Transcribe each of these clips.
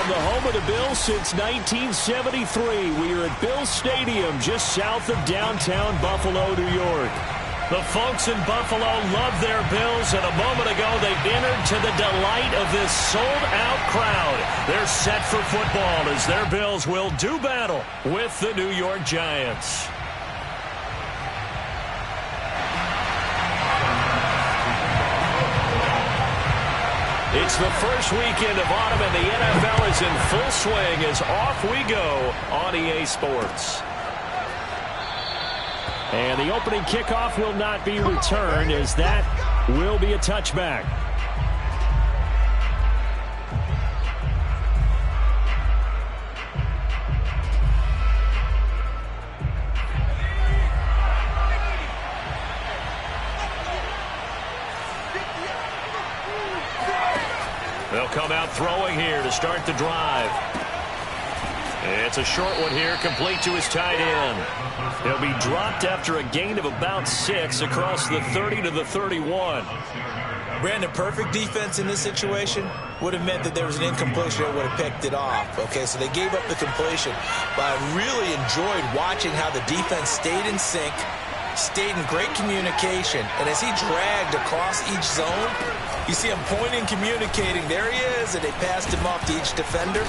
the home of the Bills since 1973. We are at Bills Stadium just south of downtown Buffalo, New York. The folks in Buffalo love their Bills, and a moment ago they entered to the delight of this sold-out crowd. They're set for football as their Bills will do battle with the New York Giants. It's the first weekend of autumn, and the NFL is in full swing as off we go on EA Sports. And the opening kickoff will not be returned, as that will be a touchback. They'll come out throwing here to start the drive. It's a short one here, complete to his tight end. He'll be dropped after a gain of about 6 across the 30 to the 31. Brandon, perfect defense in this situation would have meant that there was an incompletion that would have picked it off. Okay, so they gave up the completion. But I really enjoyed watching how the defense stayed in sync, stayed in great communication, and as he dragged across each zone, you see him pointing, communicating. There he is, and they passed him off to each defender.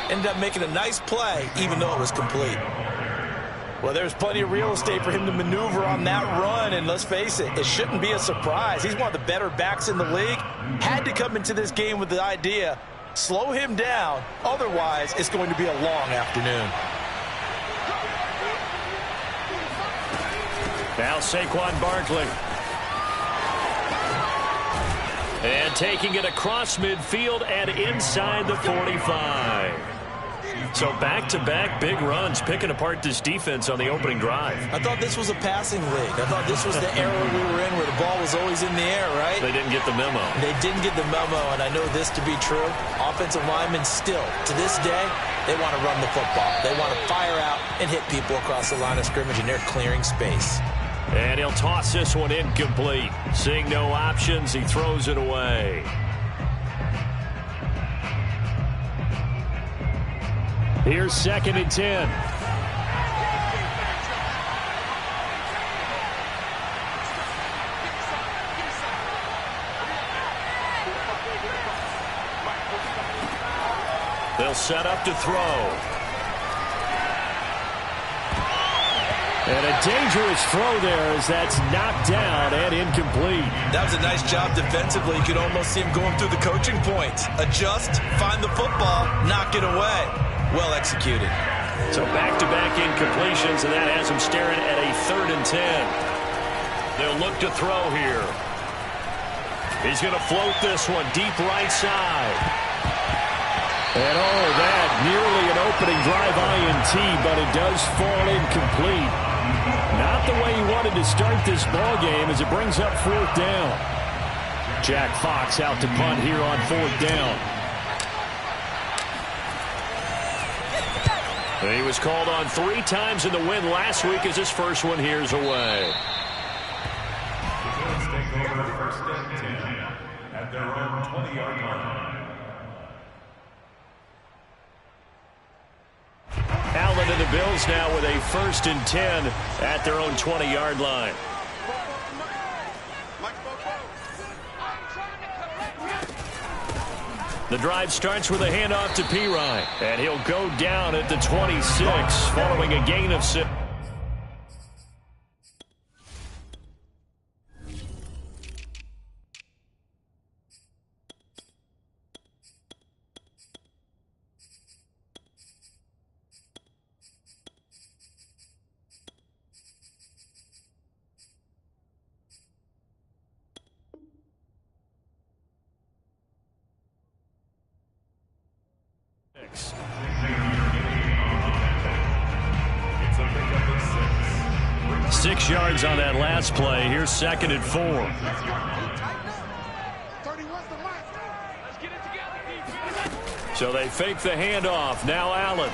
Ended up making a nice play, even though it was complete. Well, there's plenty of real estate for him to maneuver on that run, and let's face it, it shouldn't be a surprise. He's one of the better backs in the league. Had to come into this game with the idea, slow him down, otherwise it's going to be a long afternoon. Now Saquon Barkley. And taking it across midfield and inside the 45. So back-to-back big runs, picking apart this defense on the opening drive. I thought this was a passing league. I thought this was the era we were in where the ball was always in the air, right? They didn't get the memo. They didn't get the memo, and I know this to be true. Offensive linemen still, to this day, they want to run the football. They want to fire out and hit people across the line of scrimmage, and they're clearing space. And he'll toss this one incomplete. Seeing no options, he throws it away. Here's 2nd and 10. They'll set up to throw. And a dangerous throw there as that's knocked down and incomplete. That was a nice job defensively. You could almost see him going through the coaching points. Adjust, find the football, knock it away. Well executed. So back-to-back incompletions, and that has him staring at a 3rd and 10. They'll look to throw here. He's going to float this one deep right side. And oh, that nearly an opening drive INT, but it does fall incomplete. Not the way he wanted to start this ball game as it brings up 4th down. Jack Fox out to punt here on 4th down. He was called on 3 times in the win last week as his first one here's away. The Bills take over 1st and 10 at their own 20-yard line. Allen and the Bills now with a 1st and 10 at their own 20-yard line. The drive starts with a handoff to Pirine, and he'll go down at the 26 following a gain of 6. It's a pickup of 6. 6 yards on that last play. Here's 2nd and 4. So they fake the handoff. Now Allen.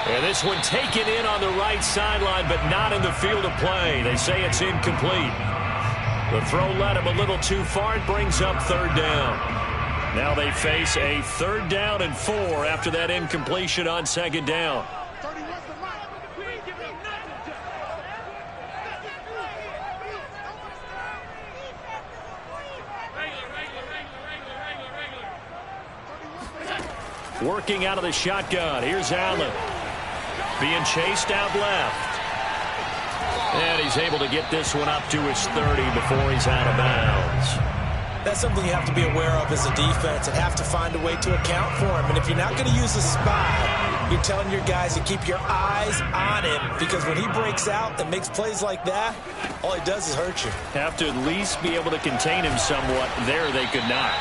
And this one taken in on the right sideline, but not in the field of play. They say it's incomplete. The throw led him a little too far. It brings up 3rd down. Now they face a 3rd down and 4 after that incompletion on 2nd down. Working out of the shotgun. Here's Allen. Being chased out left. And he's able to get this one up to his 30 before he's out of bounds. That's something you have to be aware of as a defense and have to find a way to account for him. And if you're not going to use a spy, you're telling your guys to keep your eyes on him, because when he breaks out and makes plays like that, all he does is hurt you. Have to at least be able to contain him somewhat. There they could not.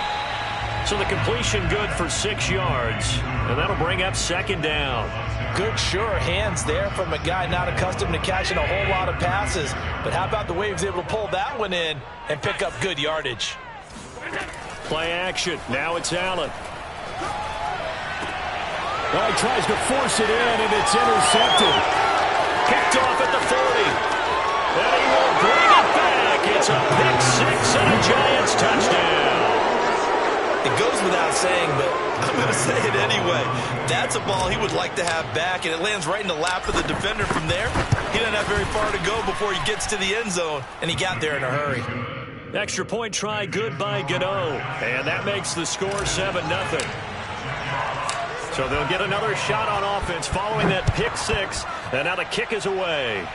So the completion good for 6 yards, and that'll bring up 2nd down. Good, sure hands there from a guy not accustomed to catching a whole lot of passes. But how about the way he was able to pull that one in and pick up good yardage? Play action. Now it's Allen. Well, he tries to force it in, and it's intercepted. Kicked off at the 40. And he will bring it back. It's a pick 6 and a Giants touchdown. It goes without saying, but I'm going to say it anyway. That's a ball he would like to have back, and it lands right in the lap of the defender from there. He doesn't have very far to go before he gets to the end zone, and he got there in a hurry. Extra point try good by Gano, and that makes the score 7-0. So they'll get another shot on offense following that pick 6, and now the kick is away.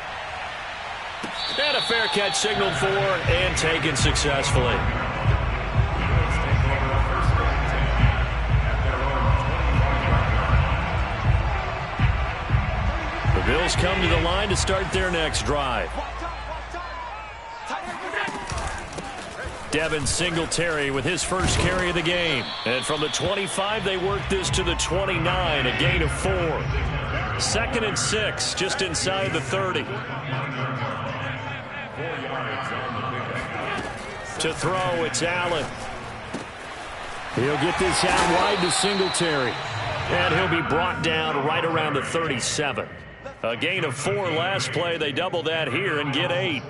And a fair catch signaled for and taken successfully. The Bills come to the line to start their next drive. Devin Singletary with his first carry of the game. And from the 25, they work this to the 29, a gain of 4. 2nd and 6, just inside the 30. To throw, it's Allen. He'll get this out wide to Singletary. And he'll be brought down right around the 37. A gain of 4 last play. They double that here and get 8.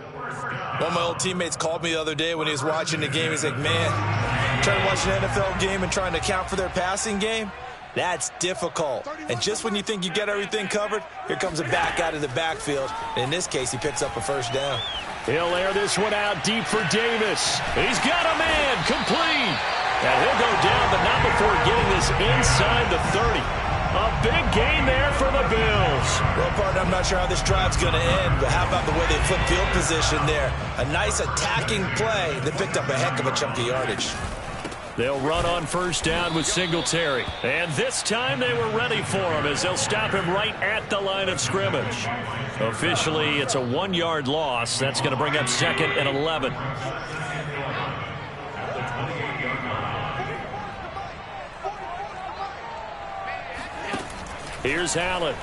One of my old teammates called me the other day when he was watching the game. He's like, man, trying to watch an NFL game and trying to account for their passing game, that's difficult. And just when you think you get everything covered, here comes a back out of the backfield. And in this case, he picks up a 1st down. He'll air this one out deep for Davis. He's got a man, complete. And he'll go down, but not before getting this inside the 30. A big gain there for the Bills. Well, partner, I'm not sure how this drive's going to end, but how about the way they flip field position there? A nice attacking play that picked up a heck of a chunk of yardage. They'll run on 1st down with Singletary. And this time they were ready for him as they'll stop him right at the line of scrimmage. Officially, it's a 1-yard loss. That's going to bring up 2nd and 11. Here's Allen.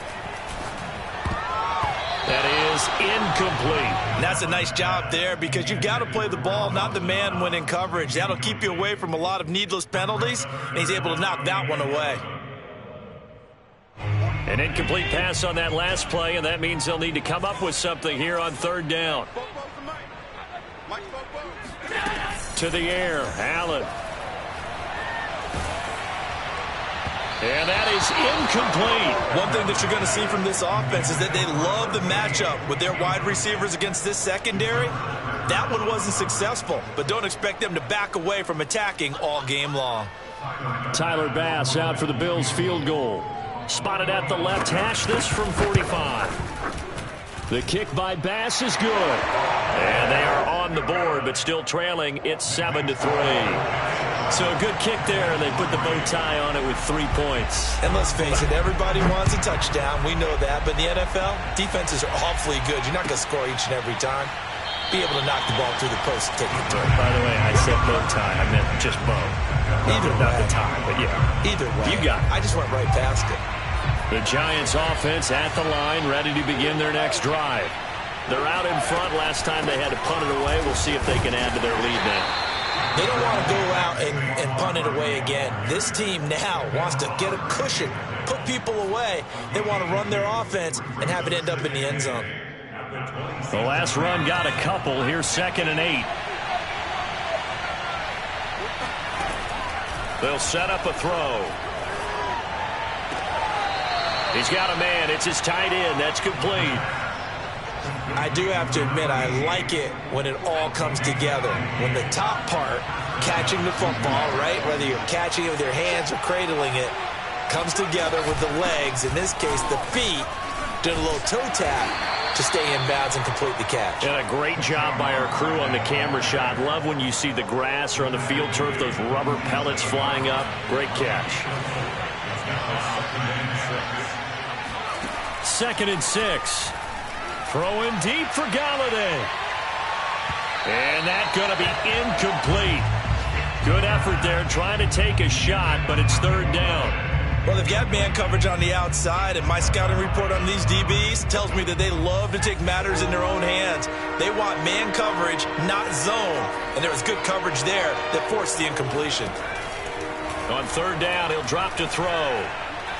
That is incomplete. And that's a nice job there, because you've got to play the ball, not the man when in coverage. That'll keep you away from a lot of needless penalties, and he's able to knock that one away. An incomplete pass on that last play, and that means they'll need to come up with something here on 3rd down. To the air, Allen. And that is incomplete. One thing that you're going to see from this offense is that they love the matchup with their wide receivers against this secondary. That one wasn't successful, but don't expect them to back away from attacking all game long. Tyler Bass out for the Bills field goal. Spotted at the left hash, this from 45. The kick by Bass is good. And they are on the board, but still trailing. It's 7-3. So a good kick there, and they put the bow tie on it with 3 points. And let's face it, everybody wants a touchdown. We know that. But in the NFL, defenses are awfully good. You're not going to score each and every time. Be able to knock the ball through the post and take the throw. By the way, I said bow tie. I meant just bow. Either way. Not the tie, but yeah. Either way. You got it. I just went right past it. The Giants offense at the line, ready to begin their next drive. They're out in front. Last time they had to punt it away. We'll see if they can add to their lead now. They don't want to go out and punt it away again. This team now wants to get a cushion, put people away. They want to run their offense and have it end up in the end zone. The last run got a couple. Here's 2nd and 8. They'll set up a throw. He's got a man. It's his tight end. That's complete. I do have to admit, I like it when it all comes together. When the top part, catching the football, right, whether you're catching it with your hands or cradling it, comes together with the legs, in this case the feet, doing a little toe tap to stay in bounds and complete the catch. And a great job by our crew on the camera shot. Love when you see the grass or on the field turf, those rubber pellets flying up. Great catch. 2nd and 6. Throwing deep for Galladay. And that's going to be incomplete. Good effort there trying to take a shot, but it's 3rd down. Well, they've got man coverage on the outside, and my scouting report on these DBs tells me that they love to take matters in their own hands. They want man coverage, not zone. And there was good coverage there that forced the incompletion. On 3rd down, he'll drop to throw.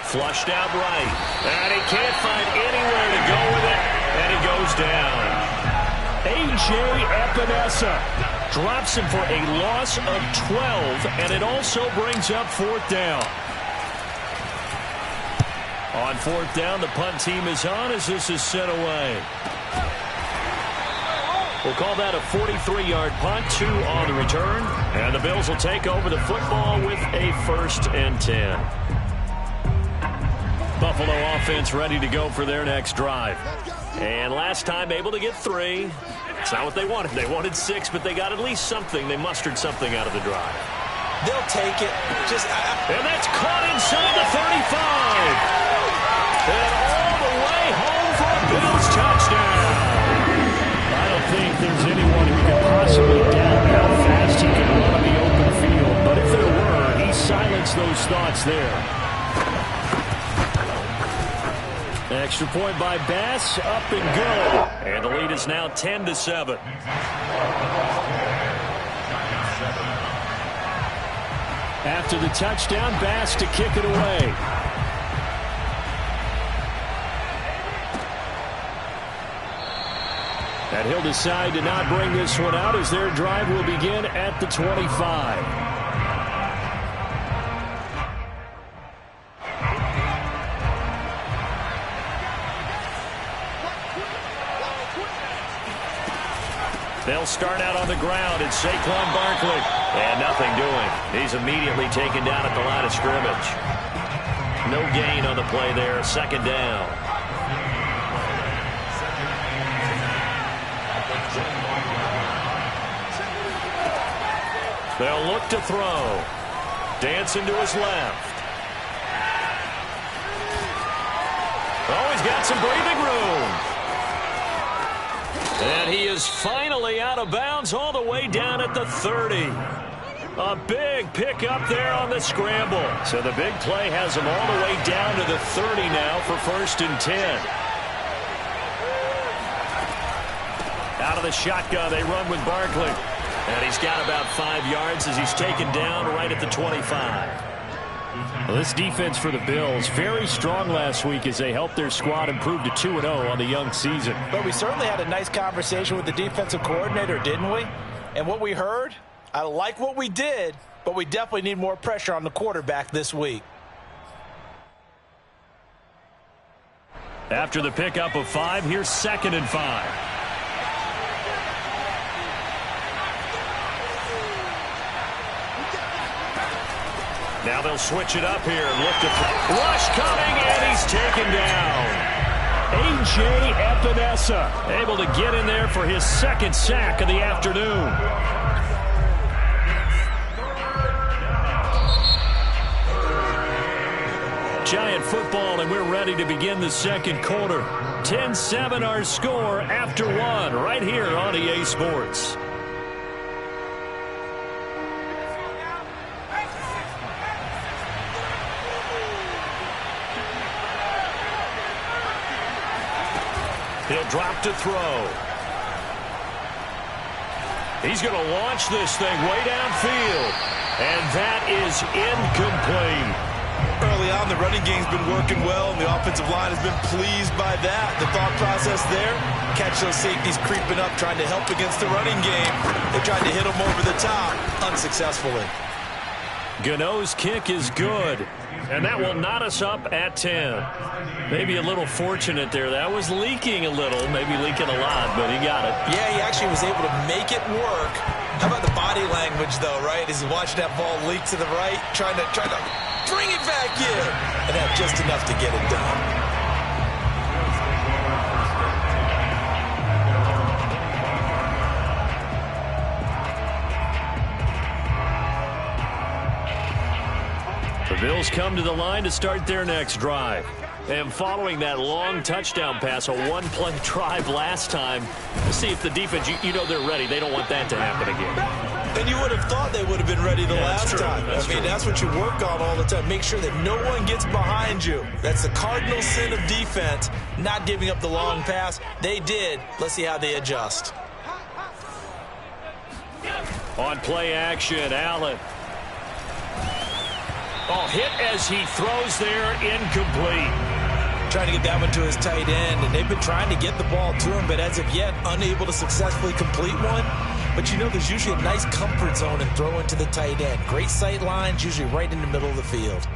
Flushed out right. And he can't find anywhere to go with it. And he goes down. A.J. Epinesa drops him for a loss of 12, and it also brings up 4th down. On 4th down, the punt team is on as this is sent away. We'll call that a 43-yard punt, 2 on the return. And the Bills will take over the football with a 1st and 10. Buffalo offense ready to go for their next drive. And last time able to get 3. It's not what they wanted. They wanted 6, but they got at least something. They mustered something out of the drive. They'll take it. And that's caught inside the 35. And all the way home for a Bills touchdown. I don't think there's anyone who could possibly doubt how fast he can run on the open field. But if there were, he silenced those thoughts there. Extra point by Bass, up and good. And the lead is now 10-7. After the touchdown, Bass to kick it away. And he'll decide to not bring this one out as their drive will begin at the 25. They'll start out on the ground. It's Saquon Barkley. And nothing doing. He's immediately taken down at the line of scrimmage. No gain on the play there. 2nd down. They'll look to throw. Dancing to his left. Oh, he's got some breathing room. And he is finally out of bounds all the way down at the 30. A big pickup there on the scramble. So the big play has him all the way down to the 30 now for 1st and 10. Out of the shotgun, they run with Barkley. And he's got about 5 yards as he's taken down right at the 25. Well, this defense for the Bills, very strong last week as they helped their squad improve to 2-0 on the young season. But we certainly had a nice conversation with the defensive coordinator, didn't we? And what we heard, I like what we did, but we definitely need more pressure on the quarterback this week. After the pickup of 5, here's 2nd and 5. Now they'll switch it up here and look to rush coming, and he's taken down. A.J. Epinesa able to get in there for his 2nd sack of the afternoon. Giant football, and we're ready to begin the 2nd quarter. 10-7 our score after 1 right here on EA Sports. He'll drop to throw. He's going to launch this thing way downfield. And that is incomplete. Early on, the running game's been working well, and the offensive line has been pleased by that. The thought process there, catch those safeties creeping up, trying to help against the running game. They tried to hit them over the top, unsuccessfully. Gano's kick is good. And that will knot us up at 10. Maybe a little fortunate there. That was leaking a little, maybe leaking a lot, but he got it. Yeah, he actually was able to make it work. How about the body language, though, right? As he's watching that ball leak to the right, trying to bring it back in, and have just enough to get it done. The Bills come to the line to start their next drive. And following that long touchdown pass, a one-play drive last time, let's see if the defense, you know they're ready. They don't want that to happen again. And you would have thought they would have been ready the last time. That's what you work on all the time. Make sure that no one gets behind you. That's the cardinal sin of defense, not giving up the long pass. They did. Let's see how they adjust. On play action, Allen. Oh, hit as he throws there, incomplete. Trying to get that one to his tight end, and they've been trying to get the ball to him, but as of yet, unable to successfully complete one. But you know there's usually a nice comfort zone in throwing to the tight end. Great sight lines, usually right in the middle of the field.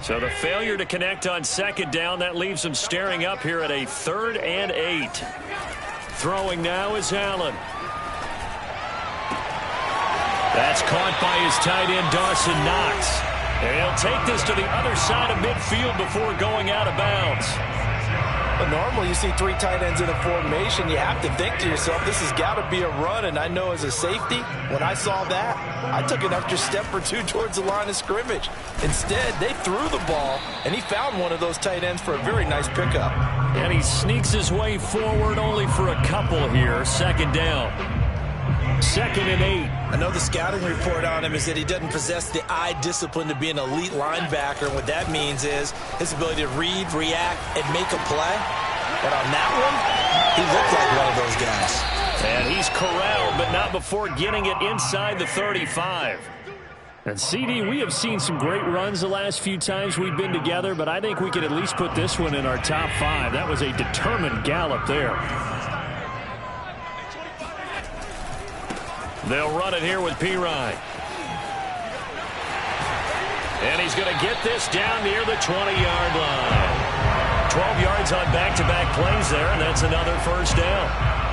So the failure to connect on second down, that leaves him staring up here at a 3rd and 8. Throwing now is Allen. That's caught by his tight end, Dawson Knox. And he'll take this to the other side of midfield before going out of bounds. But normally you see 3 tight ends in a formation. You have to think to yourself, this has got to be a run. And I know as a safety, when I saw that, I took an extra step or 2 towards the line of scrimmage. Instead, they threw the ball, and he found one of those tight ends for a very nice pickup. And he sneaks his way forward only for a couple here. Second down. 2nd and 8. I know the scouting report on him is that he doesn't possess the eye discipline to be an elite linebacker. And what that means is his ability to read, react, and make a play. But on that one, he looked like one of those guys. And he's corralled, but not before getting it inside the 35. And CD, we have seen some great runs the last few times we've been together, but I think we could at least put this one in our top 5. That was a determined gallop there. They'll run it here with Pirine. And he's going to get this down near the 20-yard line. 12 yards on back-to-back plays there, and that's another first down.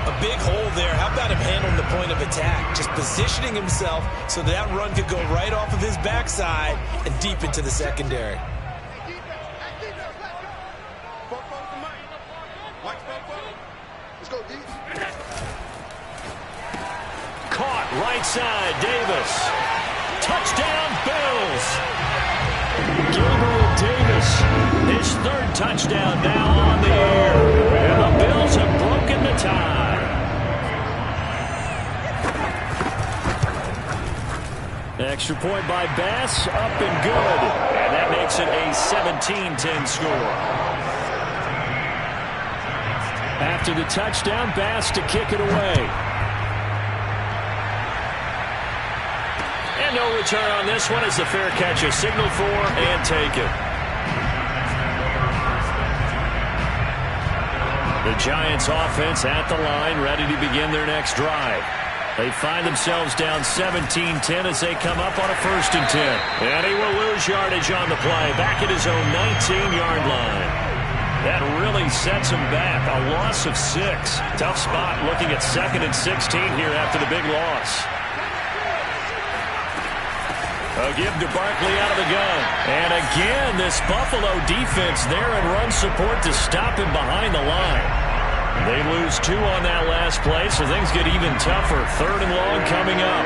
A big hole there. How about him handling the point of attack? Just positioning himself so that run could go right off of his backside and deep into the secondary. Caught right side, Davis. Touchdown, Bills. Gabriel Davis, his 3rd touchdown now on the air. And the Bills have broken the tie. Extra point by Bass, up and good. And that makes it a 17-10 score. After the touchdown, Bass to kick it away. And no return on this one as the fair catch is signaled for and taken. The Giants offense at the line, ready to begin their next drive. They find themselves down 17-10 as they come up on a 1st and 10. And he will lose yardage on the play, back at his own 19-yard line. That really sets him back, a loss of 6. Tough spot looking at 2nd and 16 here after the big loss. A give to Barkley out of the gun. And again, this Buffalo defense there in run support to stop him behind the line. They lose 2 on that last play, so things get even tougher. 3rd and long coming up.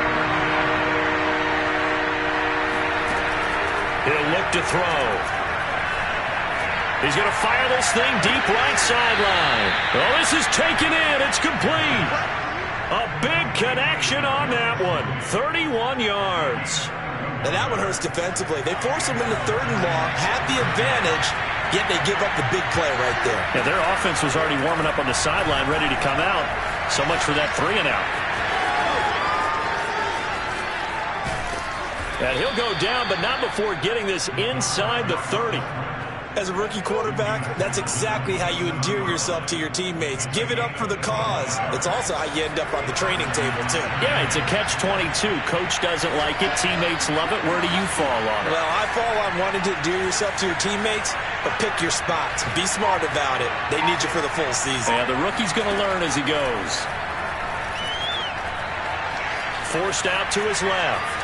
He'll look to throw. He's going to fire this thing deep right sideline. Oh, this is taken in. It's complete. A big connection on that one. 31 yards. Now that one hurts defensively. They force him into 3rd and long, have the advantage, yet they give up the big play right there. Yeah, their offense was already warming up on the sideline, ready to come out. So much for that 3 and out. And he'll go down, but not before getting this inside the 30. As a rookie quarterback, that's exactly how you endear yourself to your teammates. Give it up for the cause. It's also how you end up on the training table, too. Yeah, it's a catch-22. Coach doesn't like it. Teammates love it. Where do you fall on it? Well, I fall on wanting to endear yourself to your teammates, but pick your spots. Be smart about it. They need you for the full season. Yeah, the rookie's going to learn as he goes. Forced out to his left.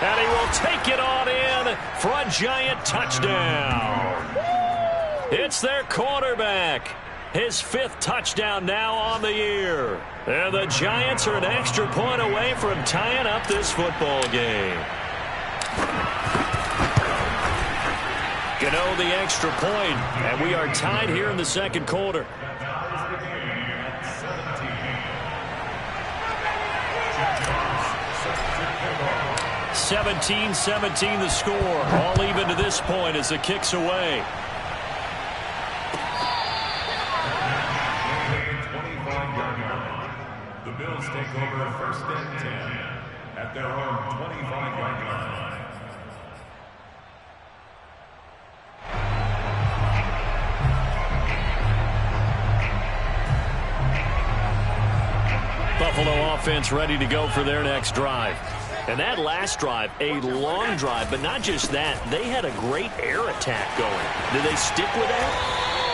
And he will take it on in for a giant touchdown. It's their quarterback. His 5th touchdown now on the year. And the Giants are an extra point away from tying up this football game. Gano the extra point, and we are tied here in the second quarter. 17-17 the score. All even to this point as the kick's away. 25-yard line. The Bills take over 1st and 10 at their own 25-yard line. Buffalo offense ready to go for their next drive. And that last drive, a long drive, but not just that. They had a great air attack going. Do they stick with that?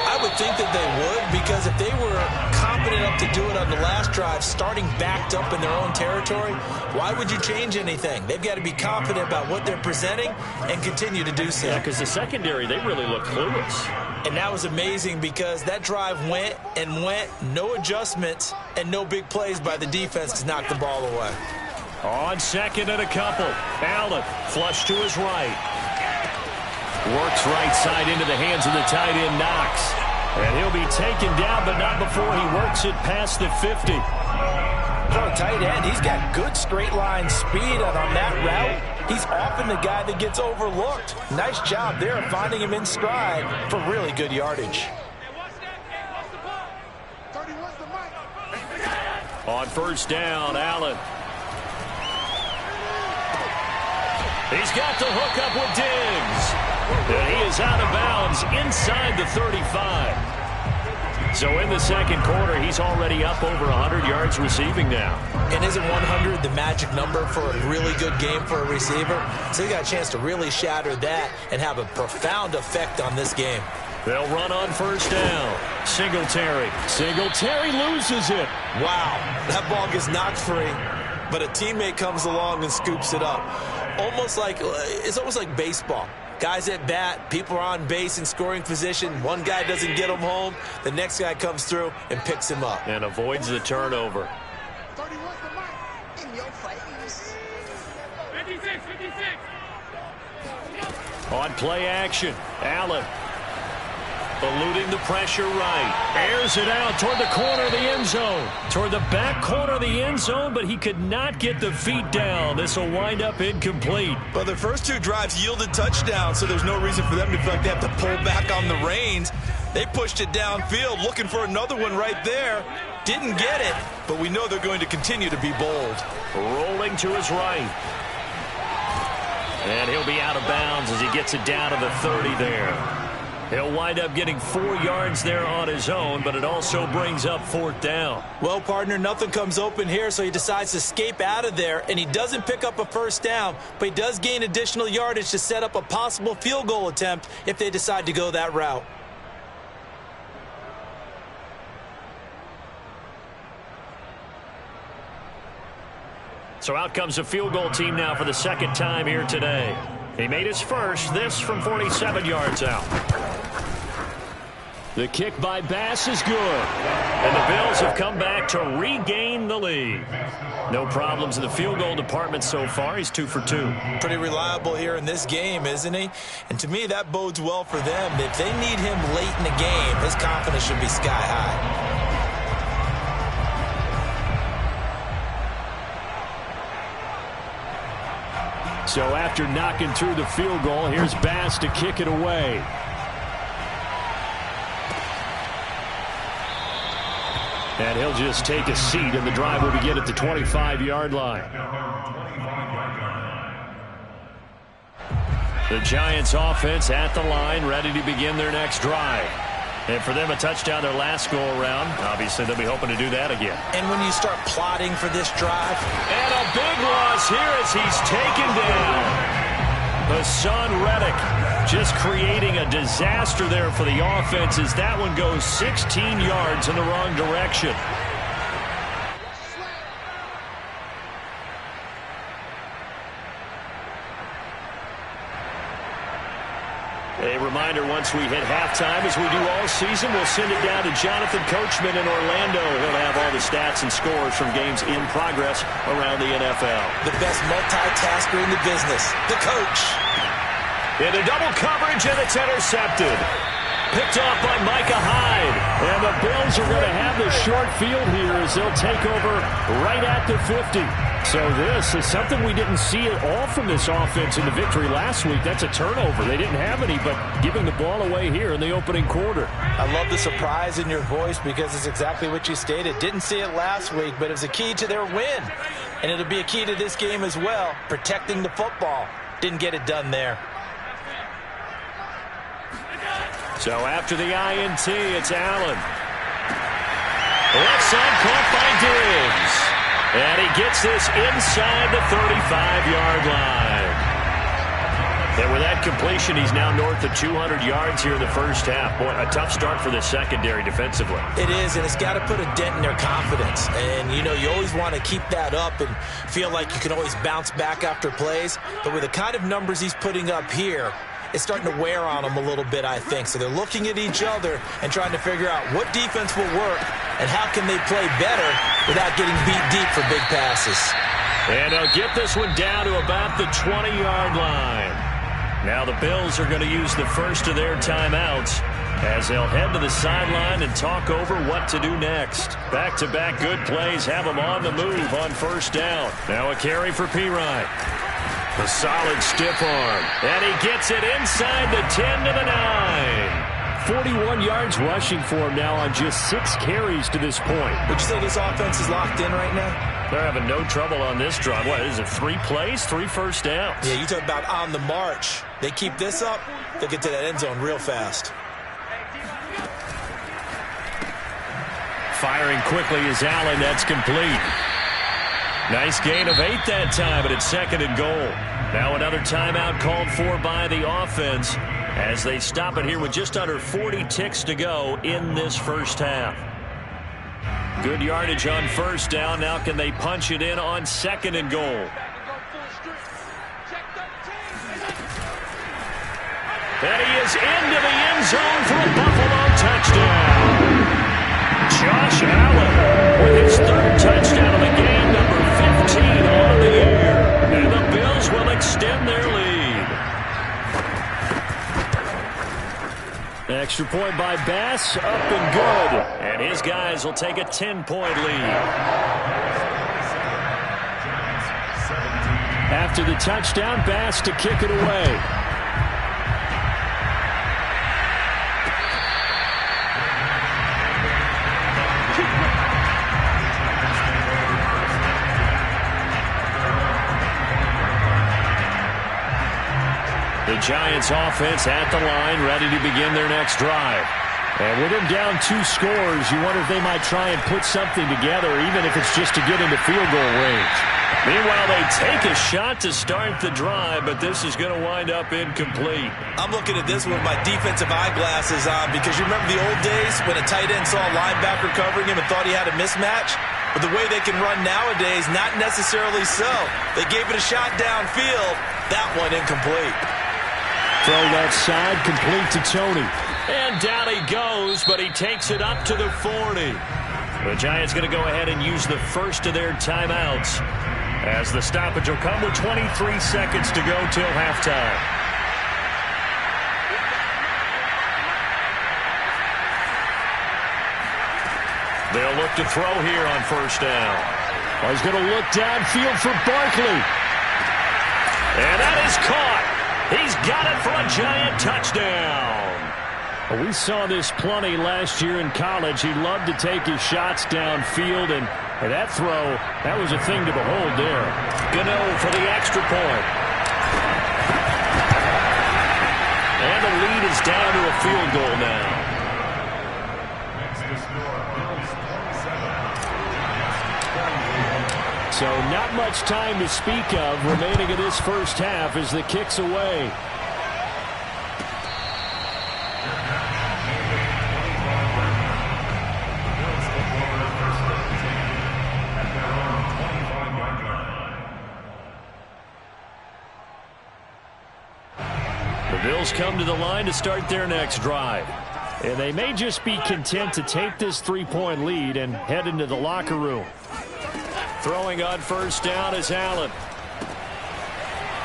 I would think that they would, because if they were confident enough to do it on the last drive, starting backed up in their own territory, why would you change anything? They've got to be confident about what they're presenting and continue to do so. Yeah, because the secondary, they really look clueless. And that was amazing because that drive went and went, no adjustments, and no big plays by the defense to knock the ball away. On 2nd and a couple. Allen flush to his right. Works right side into the hands of the tight end, Knox. And he'll be taken down, but not before he works it past the 50. For a tight end, he's got good straight line speed, and on that route, he's often the guy that gets overlooked. Nice job there of finding him in stride for really good yardage. On 1st down, Allen. He's got the hook up with Diggs. And he is out of bounds inside the 35. So in the second quarter, he's already up over 100 yards receiving now. And isn't 100 the magic number for a really good game for a receiver? So he got a chance to really shatter that and have a profound effect on this game. They'll run on 1st down. Singletary. Singletary loses it. Wow, that ball gets knocked free, but a teammate comes along and scoops it up. It's almost like baseball. Guys at bat, people are on base in scoring position. One guy doesn't get him home. The next guy comes through and picks him up. And avoids the turnover. 31's the mic in your face. 56. On play action, Allen. Eluding the pressure right. Airs it out toward the corner of the end zone. Toward the back corner of the end zone, but he could not get the feet down. This will wind up incomplete. But their first 2 drives yielded touchdowns, so there's no reason for them to feel like they have to pull back on the reins. They pushed it downfield, looking for another one right there. Didn't get it, but we know they're going to continue to be bold. Rolling to his right. And he'll be out of bounds as he gets it down to the 30 there. He'll wind up getting 4 yards there on his own, but it also brings up 4th down. Well, partner, nothing comes open here, so he decides to escape out of there, and he doesn't pick up a 1st down, but he does gain additional yardage to set up a possible field goal attempt if they decide to go that route. So out comes a field goal team now for the 2nd time here today. He made his first, this from 47 yards out. The kick by Bass is good. And the Bills have come back to regain the lead. No problems in the field goal department so far. He's 2 for 2. Pretty reliable here in this game, isn't he? And to me, that bodes well for them. If they need him late in the game, his confidence should be sky high. So after knocking through the field goal, here's Bass to kick it away. And he'll just take a seat, and the drive will begin at the 25-yard line. The Giants offense at the line, ready to begin their next drive. And for them, a touchdown their last go-around. Obviously, they'll be hoping to do that again. And when you start plotting for this drive. And a big loss here as he's taken down. Hassan Reddick just creating a disaster there for the offense as that one goes 16 yards in the wrong direction. A reminder, once we hit halftime, as we do all season, we'll send it down to Jonathan Coachman in Orlando. He'll have all the stats and scores from games in progress around the NFL. The best multitasker in the business, the coach. Into double coverage, and it's intercepted. Picked off by Micah Hyde. And the Bills are going to have the short field here as they'll take over right at the 50. So this is something we didn't see at all from this offense in the victory last week. That's a turnover. They didn't have any, but giving the ball away here in the opening quarter. I love the surprise in your voice because it's exactly what you stated. Didn't see it last week, but it was a key to their win. And it'll be a key to this game as well, protecting the football. Didn't get it done there. So after the INT, it's Allen. Left side caught by Diggs. And he gets this inside the 35-yard line. And with that completion, he's now north of 200 yards here in the first half. Boy, a tough start for the secondary defensively. It is, and it's got to put a dent in their confidence. And, you know, you always want to keep that up and feel like you can always bounce back after plays. But with the kind of numbers he's putting up here, it's starting to wear on them a little bit, I think. So they're looking at each other and trying to figure out what defense will work and how can they play better without getting beat deep for big passes. And they'll get this one down to about the 20-yard line. Now the Bills are going to use the first of their timeouts as they'll head to the sideline and talk over what to do next. Back-to-back good plays have them on the move on first down. Now a carry for Pirine. A solid stiff arm. And he gets it inside the 10 to the 9. 41 yards rushing for him now on just 6 carries to this point. Would you say this offense is locked in right now? They're having no trouble on this drive. What is it, 3 plays, 3 first downs? Yeah, you talk about on the march. They keep this up, they'll get to that end zone real fast. Firing quickly is Allen. That's complete. Nice gain of 8 that time, but it's 2nd and goal. Now another timeout called for by the offense as they stop it here with just under 40 ticks to go in this first half. Good yardage on first down. Now can they punch it in on 2nd and goal? And he is into the end zone for a Buffalo touchdown. Josh Allen with his 3rd touchdown of the game, number 15 on the year. And the Bills will extend their lead. Extra point by Bass, up and good. And his guys will take a 10-point lead. After the touchdown, Bass to kick it away. The Giants offense at the line, ready to begin their next drive. And with them down 2 scores, you wonder if they might try and put something together, even if it's just to get into field goal range. Meanwhile, they take a shot to start the drive, but this is going to wind up incomplete. I'm looking at this with my defensive eyeglasses on because you remember the old days when a tight end saw a linebacker covering him and thought he had a mismatch? But the way they can run nowadays, not necessarily so. They gave it a shot downfield. That one incomplete. Throw left side, complete to Tony. And down he goes, but he takes it up to the 40. The Giants going to go ahead and use the first of their timeouts as the stoppage will come with 23 seconds to go till halftime. They'll look to throw here on first down. Oh, he's going to look downfield for Barkley. And that is caught. He's got it for a Giant touchdown. We saw this plenty last year in college. He loved to take his shots downfield, and that throw, that was a thing to behold there. Gano for the extra point. is down to a field goal now. Next to score, Bills 27. So not much time to speak of remaining in this first half as the kick's away. The Bills come to the line to start their next drive. And they may just be content to take this 3-point lead and head into the locker room. Throwing on first down is Allen.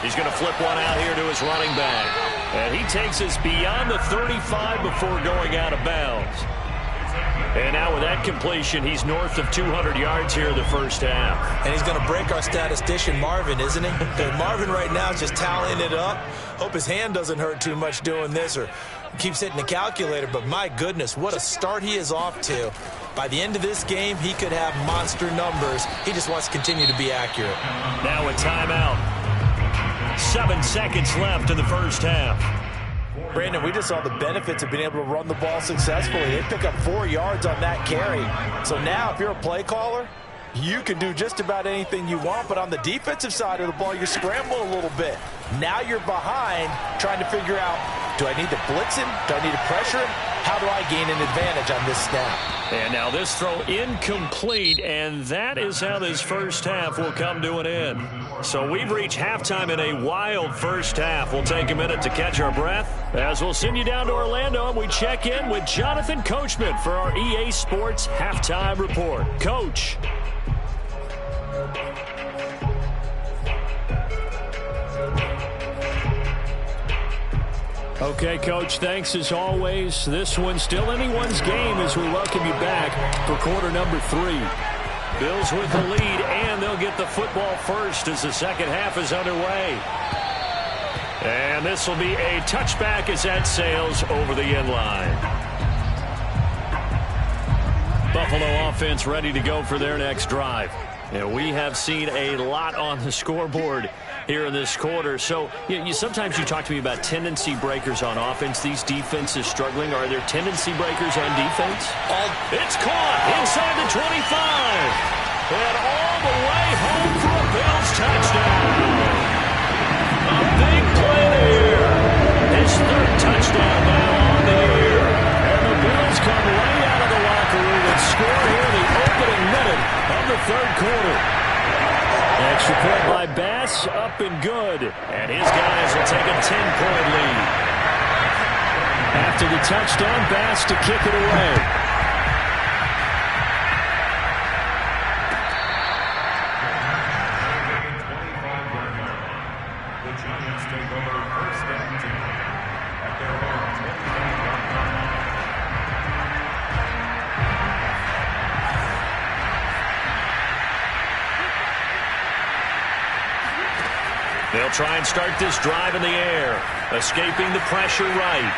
He's going to flip one out here to his running back. And he takes us beyond the 35 before going out of bounds. And now with that completion, he's north of 200 yards here in the first half. And he's going to break our statistician Marvin, isn't he? Marvin right now is just tallying it up. Hope his hand doesn't hurt too much doing this or keeps hitting the calculator. But my goodness, what a start he is off to. By the end of this game, he could have monster numbers. He just wants to continue to be accurate. Now a timeout. 7 seconds left in the first half. Brandon, we just saw the benefits of being able to run the ball successfully. They pick up 4 yards on that carry. So now if you're a play caller, you can do just about anything you want. But on the defensive side of the ball, you're scrambling a little bit. Now you're behind trying to figure out, do I need to blitz him? Do I need to pressure him? How do I gain an advantage on this snap? And now this throw incomplete, and that is how this first half will come to an end. So we've reached halftime in a wild first half. We'll take a minute to catch our breath as we'll send you down to Orlando and we check in with Jonathan Coachman for our EA Sports Halftime Report. Coach. Okay, Coach, thanks as always. This one's still anyone's game as we welcome you back for quarter number 3. Bills with the lead, and they'll get the football first as the second half is underway. And this will be a touchback as that sails over the end line. Buffalo offense ready to go for their next drive. And we have seen a lot on the scoreboard here in this quarter. So sometimes you talk to me about tendency breakers on offense. These defenses struggling. Are there tendency breakers on defense? It's caught inside the 25. And all the way home for a Bills touchdown. A big play there. His 3rd touchdown now on the year. And the Bills come right out of the locker room and score here in the opening minute of the 3rd quarter. Extra point by Bass, up and good. And his guys will take a 10-point lead. After the touchdown, Bass to kick it away. The Giants take over first and 10 at their own 25-yard line. They'll try and start this drive in the air, escaping the pressure right.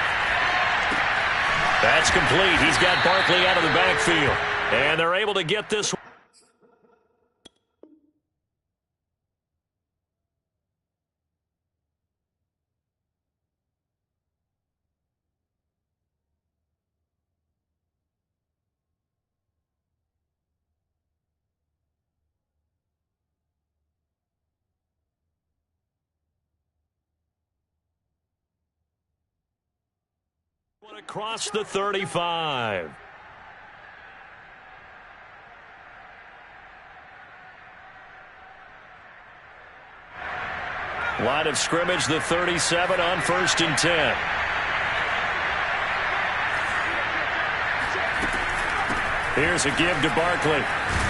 That's complete. He's got Barkley out of the backfield, and they're able to get this one. Across the 35. Line of scrimmage, the 37 on 1st and 10. Here's a give to Barkley.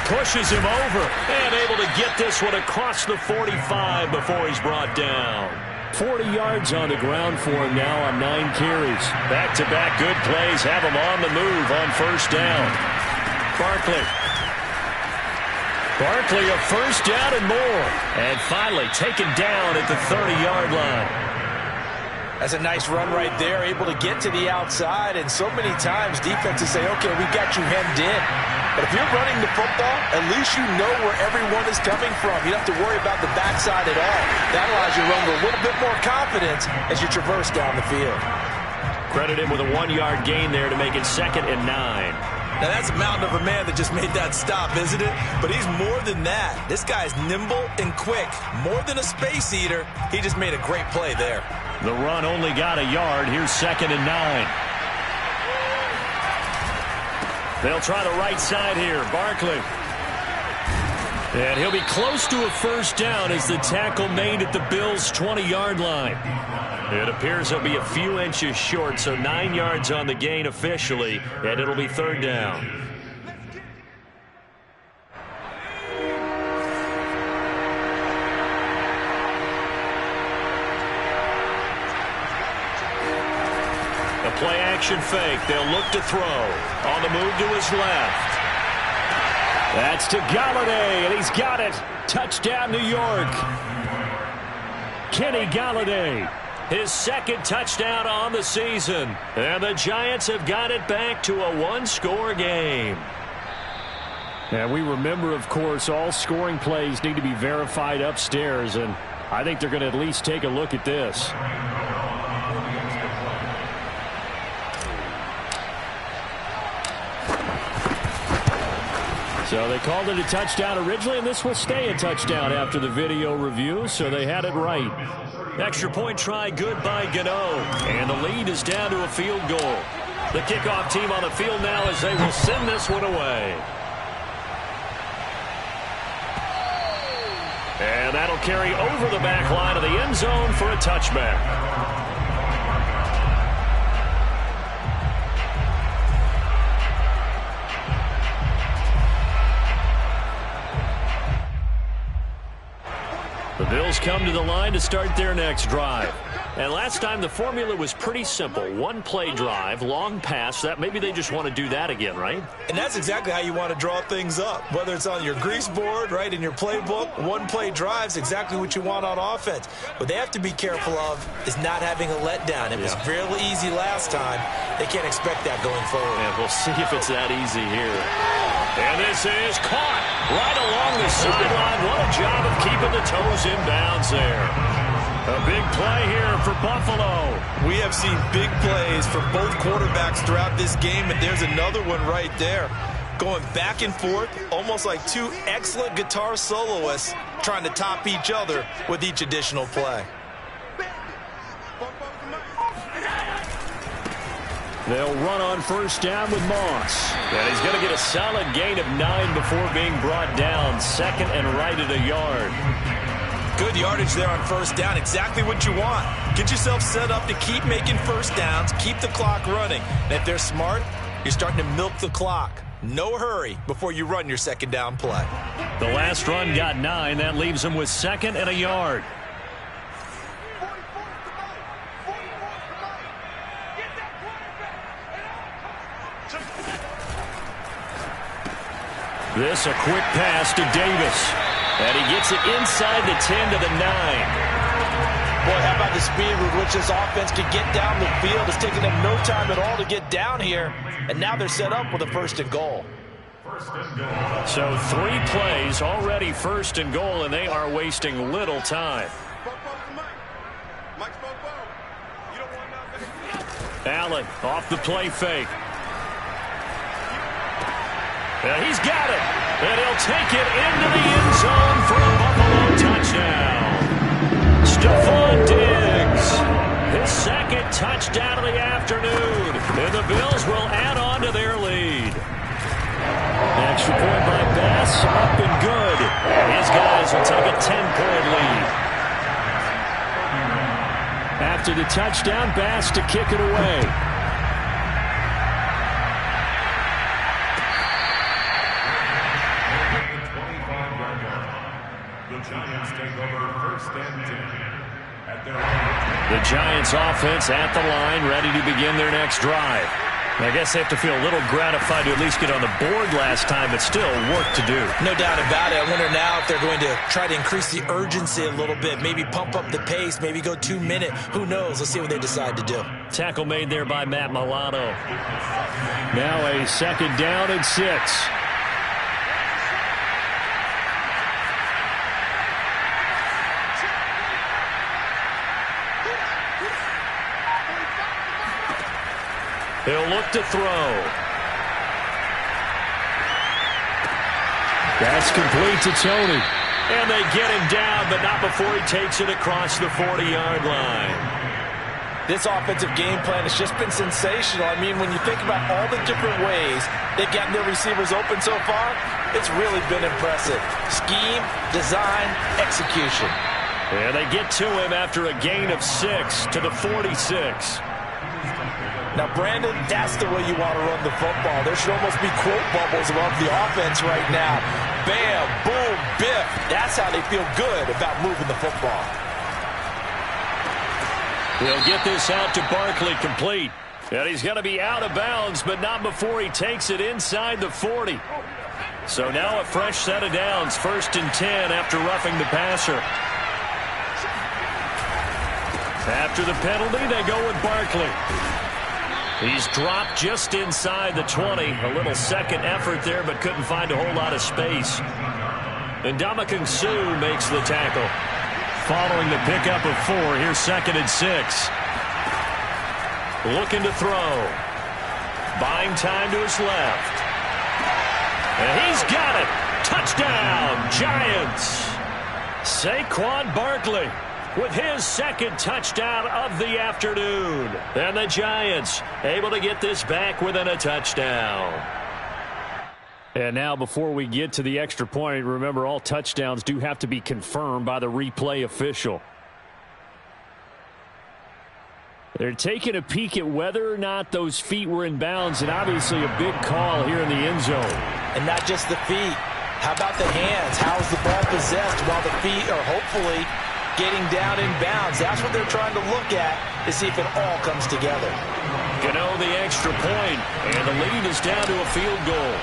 Pushes him over and able to get this one across the 45 before he's brought down. 40 yards on the ground for him now on 9 carries. Back-to-back good plays have him on the move on 1st down. Barkley, a 1st down and more. And finally taken down at the 30-yard line. That's a nice run right there, able to get to the outside. And so many times defenses say, okay, we got you hemmed in. But if you're running the football, at least you know where everyone is coming from. You don't have to worry about the backside at all. That allows you to run with a little bit more confidence as you traverse down the field. Credit him with a 1-yard gain there to make it 2nd and 9. Now, that's a mountain of a man that just made that stop, isn't it? But he's more than that. This guy's nimble and quick. More than a space eater. He just made a great play there. The run only got a yard. Here's 2nd and 9. They'll try the right side here. Barkley. And he'll be close to a first down as the tackle made at the Bills' 20-yard line. It appears he'll be a few inches short, so 9 yards on the gain officially, and it'll be 3rd down. A play-action fake. They'll look to throw. On the move to his left. That's to Galladay, and he's got it. Touchdown, New York. Kenny Galladay, his 2nd touchdown on the season. And the Giants have got it back to a 1-score game. And we remember, of course, all scoring plays need to be verified upstairs, and I think they're going to at least take a look at this. So they called it a touchdown originally, and this will stay a touchdown after the video review, so they had it right. Extra point try good by Gano, and the lead is down to a field goal. The kickoff team on the field now as they will send this one away. And that'll carry over the back line of the end zone for a touchback. The Bills come to the line to start their next drive. And last time the formula was pretty simple. 1-play drive, long pass. That maybe they just want to do that again, right? And that's exactly how you want to draw things up. Whether it's on your grease board, right, in your playbook, 1-play drive's exactly what you want on offense. What they have to be careful of is not having a letdown. It was fairly easy last time. They can't expect that going forward. And we'll see if it's that easy here. And this is caught right along the sideline. What a job of keeping the toes in bounds there. A big play here for Buffalo. We have seen big plays from both quarterbacks throughout this game, and there's another one right there. Going back and forth, almost like two excellent guitar soloists trying to top each other with each additional play. They'll run on first down with Moss. And he's going to get a solid gain of 9 before being brought down. 2nd and right at a yard. Good yardage there on first down. Exactly what you want. Get yourself set up to keep making first downs, keep the clock running. And if they're smart, you're starting to milk the clock. No hurry before you run your 2nd down play. The last run got 9. That leaves them with 2nd and a yard. This a quick pass to Davis. And he gets it inside the 10 to the 9. Boy, how about the speed with which this offense can get down the field? It's taking them no time at all to get down here. And now they're set up with a 1st and goal. So 3 plays already 1st and goal, and they are wasting little time. Allen off the play fake. And he's got it. And he'll take it into the end zone for a Buffalo touchdown. Stephon Diggs, his 2nd touchdown of the afternoon. And the Bills will add on to their lead. Extra point by Bass, up and good. His guys will take a 10-point lead. After the touchdown, Bass to kick it away. The Giants offense at the line, ready to begin their next drive. I guess they have to feel a little gratified to at least get on the board last time, but still work to do. No doubt about it. I wonder now if they're going to try to increase the urgency a little bit, maybe pump up the pace, maybe go 2-minute. Who knows? Let's see what they decide to do. Tackle made there by Matt Milano. Now a 2nd down and 6. He'll look to throw. That's complete to Tony. And they get him down, but not before he takes it across the 40-yard line. This offensive game plan has just been sensational. I mean, when you think about all the different ways they've gotten their receivers open so far, it's really been impressive. Scheme, design, execution. And they get to him after a gain of 6 to the 46. Now, Brandon, that's the way you want to run the football. There should almost be quote bubbles above the offense right now. Bam, boom, biff. That's how they feel good about moving the football. He'll get this out to Barkley, complete. And he's going to be out of bounds, but not before he takes it inside the 40. So now a fresh set of downs, 1st and 10 after roughing the passer. After the penalty, they go with Barkley. He's dropped just inside the 20. A little second effort there, but couldn't find a whole lot of space. And Ndamukong Suh makes the tackle. Following the pickup of 4, here's 2nd and 6. Looking to throw. Buying time to his left. And he's got it. Touchdown, Giants. Saquon Barkley with his 2nd touchdown of the afternoon. And the Giants able to get this back within a touchdown. And now before we get to the extra point, remember all touchdowns do have to be confirmed by the replay official. They're taking a peek at whether or not those feet were in bounds, and obviously a big call here in the end zone. And not just the feet. How about the hands? How is the ball possessed while the feet are hopefully getting down in bounds? That's what they're trying to look at to see if it all comes together. Gano the extra point, and the lead is down to a field goal.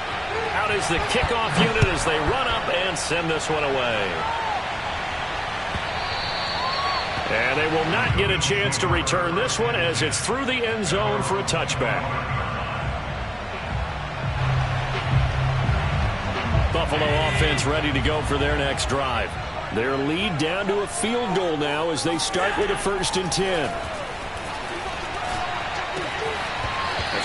Out is the kickoff unit as they run up and send this one away. And they will not get a chance to return this one as it's through the end zone for a touchback. Buffalo offense ready to go for their next drive. Their lead down to a field goal now as they start with a 1st and 10.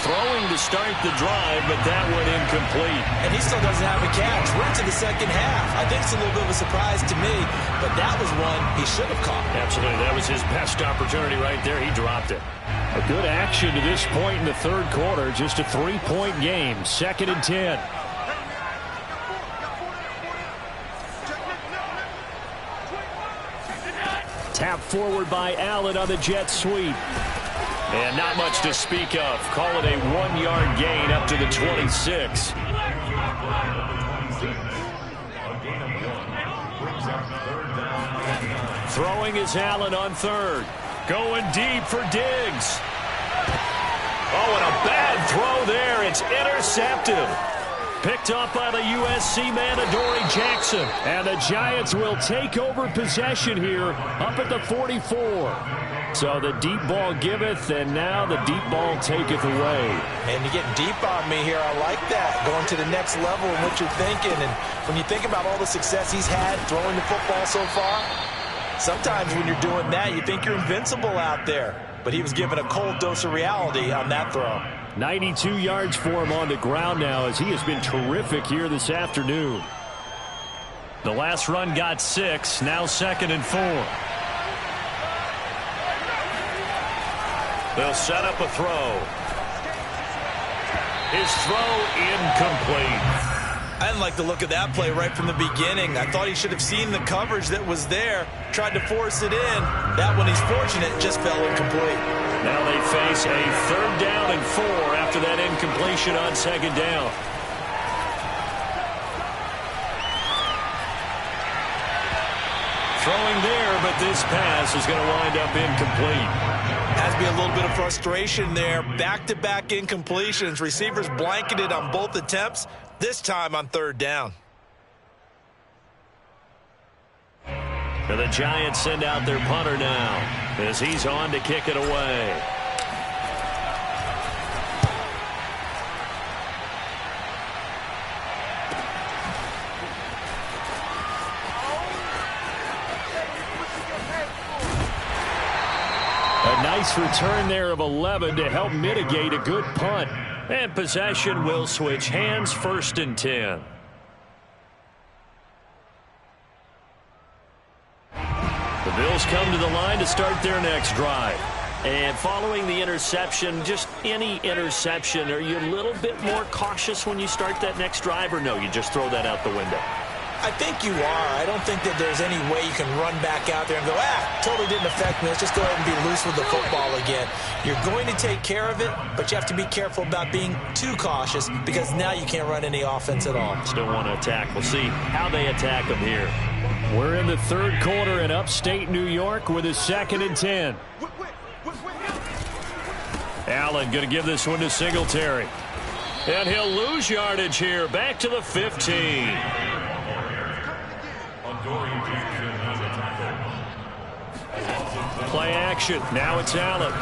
Throwing to start the drive, but that one incomplete. And he still doesn't have a catch. We're into the second half. I think it's a little bit of a surprise to me, but that was one he should have caught. Absolutely. That was his best opportunity right there. He dropped it. A good action to this point in the 3rd quarter. Just a 3-point game. 2nd and 10. Tap forward by Allen on the jet sweep. And not much to speak of. Call it a 1-yard gain up to the 26. Throwing is Allen on 3rd. Going deep for Diggs. Oh, and a bad throw there. It's intercepted. Picked up by the USC man, Adoree Jackson. And the Giants will take over possession here up at the 44. So the deep ball giveth, and now the deep ball taketh away. And you're getting deep on me here. I like that. Going to the next level in what you're thinking. And when you think about all the success he's had throwing the football so far, sometimes when you're doing that, you think you're invincible out there. But he was given a cold dose of reality on that throw. 92 yards for him on the ground now as he has been terrific here this afternoon. The last run got 6, now 2nd and 4. They'll set up a throw. His throw incomplete. I didn't like the look of that play right from the beginning. I thought he should have seen the coverage that was there, tried to force it in. That one, he's fortunate, just fell incomplete. Now they face a 3rd down and 4 after that incompletion on 2nd down. Throwing there, but this pass is going to wind up incomplete. Has to be a little bit of frustration there. Back-to-back incompletions. Receivers blanketed on both attempts, this time on 3rd down. And the Giants send out their punter now as he's on to kick it away. Nice return there of 11 to help mitigate a good punt. And possession will switch hands, 1st and 10. The Bills come to the line to start their next drive. And following the interception, just any interception, are you a little bit more cautious when you start that next drive, or no, you just throw that out the window? I think you are. I don't think that there's any way you can run back out there and go, totally didn't affect me. Let's just go ahead and be loose with the football again. You're going to take care of it, but you have to be careful about being too cautious because now you can't run any offense at all. Still want to attack. We'll see how they attack them here. We're in the 3rd quarter in upstate New York with a 2nd and 10. Allen going to give this one to Singletary. And he'll lose yardage here. Back to the 15. Play action. Now it's Allen.